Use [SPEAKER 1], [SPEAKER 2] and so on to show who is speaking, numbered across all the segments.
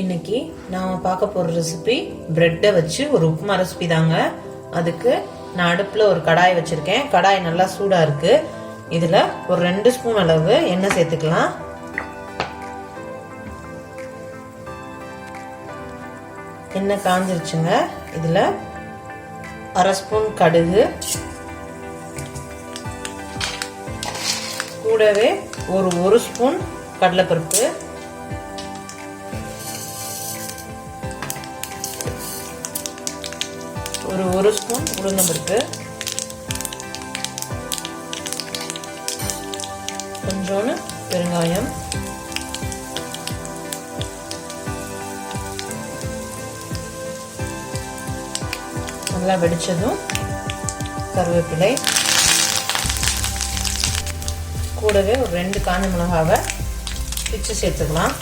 [SPEAKER 1] இன்னைக்கு நான் பார்க்க போற ரெசிபி பிரெட்டை வச்சு ஒரு உப்புமா ரெசிபி தாங்க. அதுக்கு நான் அடுப்புல ஒரு கடாய் வச்சிருக்கேன். கடாய் நல்லா சூடா இருக்கு. இதுல ஒரு 2 ஸ்பூன் அளவு எண்ணெய் சேர்த்துக்கலாம். எண்ணெய் காஞ்சிருச்சுங்க. இதுல 1/2 ஸ்பூன் கடுகு, கூடவே ஒரு ஸ்பூன் கடலைப்பருப்பு, ஒரு ஸ்பூன் உளுந்தம்பருப்பு, கொஞ்சோண்டு பெருங்காயம், நல்லா வெடிச்சதும் கருவேப்பிலை, கூடவே ஒரு 2 காஞ்ச மிளகாவை பிச்சு சேர்த்துக்கலாம்.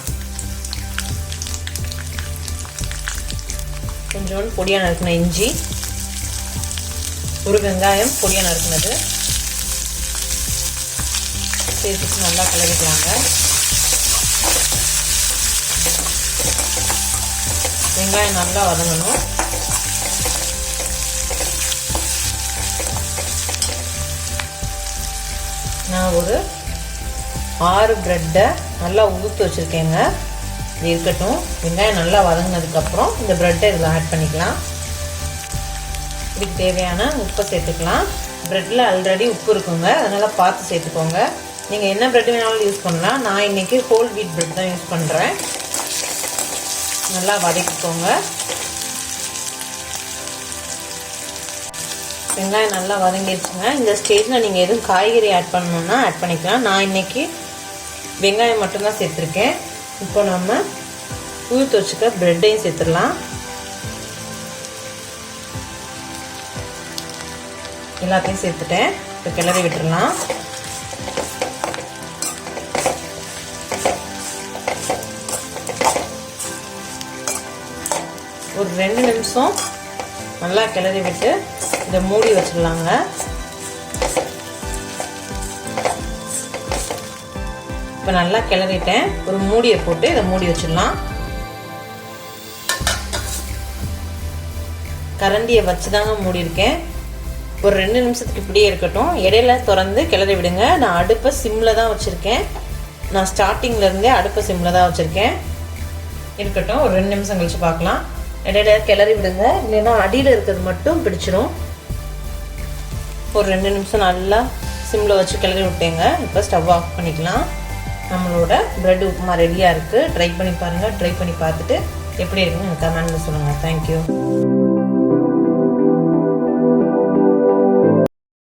[SPEAKER 1] கொஞ்சோண்டு பொடியா நறுக்கின இஞ்சி, ஒரு வெங்காயம் பொடியா நறுக்கினது சேர்த்துட்டு நல்லா கலரிக்கலாங்க. வெங்காயம் நல்லா வதங்கணும். நான் ஒரு 6 பிரெட்டை நல்லா உதுத்து வச்சுருக்கேங்க. இது இருக்கட்டும். வெங்காயம் நல்லா வதங்கினதுக்கப்புறம் இந்த பிரெட்டை இதில் ஆட் பண்ணிக்கலாம். இதுக்கு தேவையான உப்பை சேர்த்துக்கலாம். பிரெட்டில் ஆல்ரெடி உப்பு இருக்குங்க, அதனால் பார்த்து சேர்த்துக்கோங்க. நீங்கள் என்ன பிரெட் வேணாலும் யூஸ் பண்ணலாம். நான் இன்றைக்கி ஹோல் வீட் பிரெட் தான் யூஸ் பண்ணுறேன். நல்லா வதக்கிக்கோங்க. வெங்காயம் நல்லா வதங்கிடுச்சுங்க. இந்த ஸ்டேஜில் நீங்கள் எதுவும் காய்கறி ஆட் பண்ணணுன்னா ஆட் பண்ணிக்கலாம். நான் இன்றைக்கி வெங்காயம் மட்டும்தான் சேர்த்துருக்கேன். இப்போ நம்ம உதுத்து வச்சுக்க பிரெட்டையும் சேர்த்துடலாம். எல்லாத்தையும் சேர்த்துட்டேன். இப்போ கிளறி விட்டுடலாம். ஒரு 2 நிமிஷம் நல்லா கிளறி விட்டு இதை மூடி வச்சிடலாங்க. இப்போ நல்லா கிளறிட்டேன். ஒரு மூடியை போட்டு இதை மூடி வச்சிடலாம். கரண்டியை வச்சுதாங்க மூடி இருக்கேன். ஒரு 2 நிமிஷத்துக்கு இப்படியே இருக்கட்டும். இடையில திறந்து கிளறி விடுங்க. நான் அடுப்பை சிம்மில் தான் வச்சுருக்கேன். நான் ஸ்டார்டிங்லேருந்தே அடுப்பை சிம்மில் தான் வச்சுருக்கேன். இருக்கட்டும். ஒரு 2 நிமிஷம் கழிச்சு பார்க்கலாம். இடையில கிளறி விடுங்க, இல்லைன்னா அடியில் இருக்கிறது மட்டும் பிடிச்சிரும். ஒரு 2 நிமிஷம் நல்லா சிம்மில் வச்சு கிளறி விட்டேங்க. இப்போ ஸ்டவ் ஆஃப் பண்ணிக்கலாம். நம்மளோட பிரெட் உப்புமா ரெடியாக இருக்குது. ட்ரை பண்ணி பாருங்கள். ட்ரை பண்ணி பார்த்துட்டு எப்படி இருக்குன்னு கமெண்ட்ல சொல்லுங்கள். தேங்க்யூ.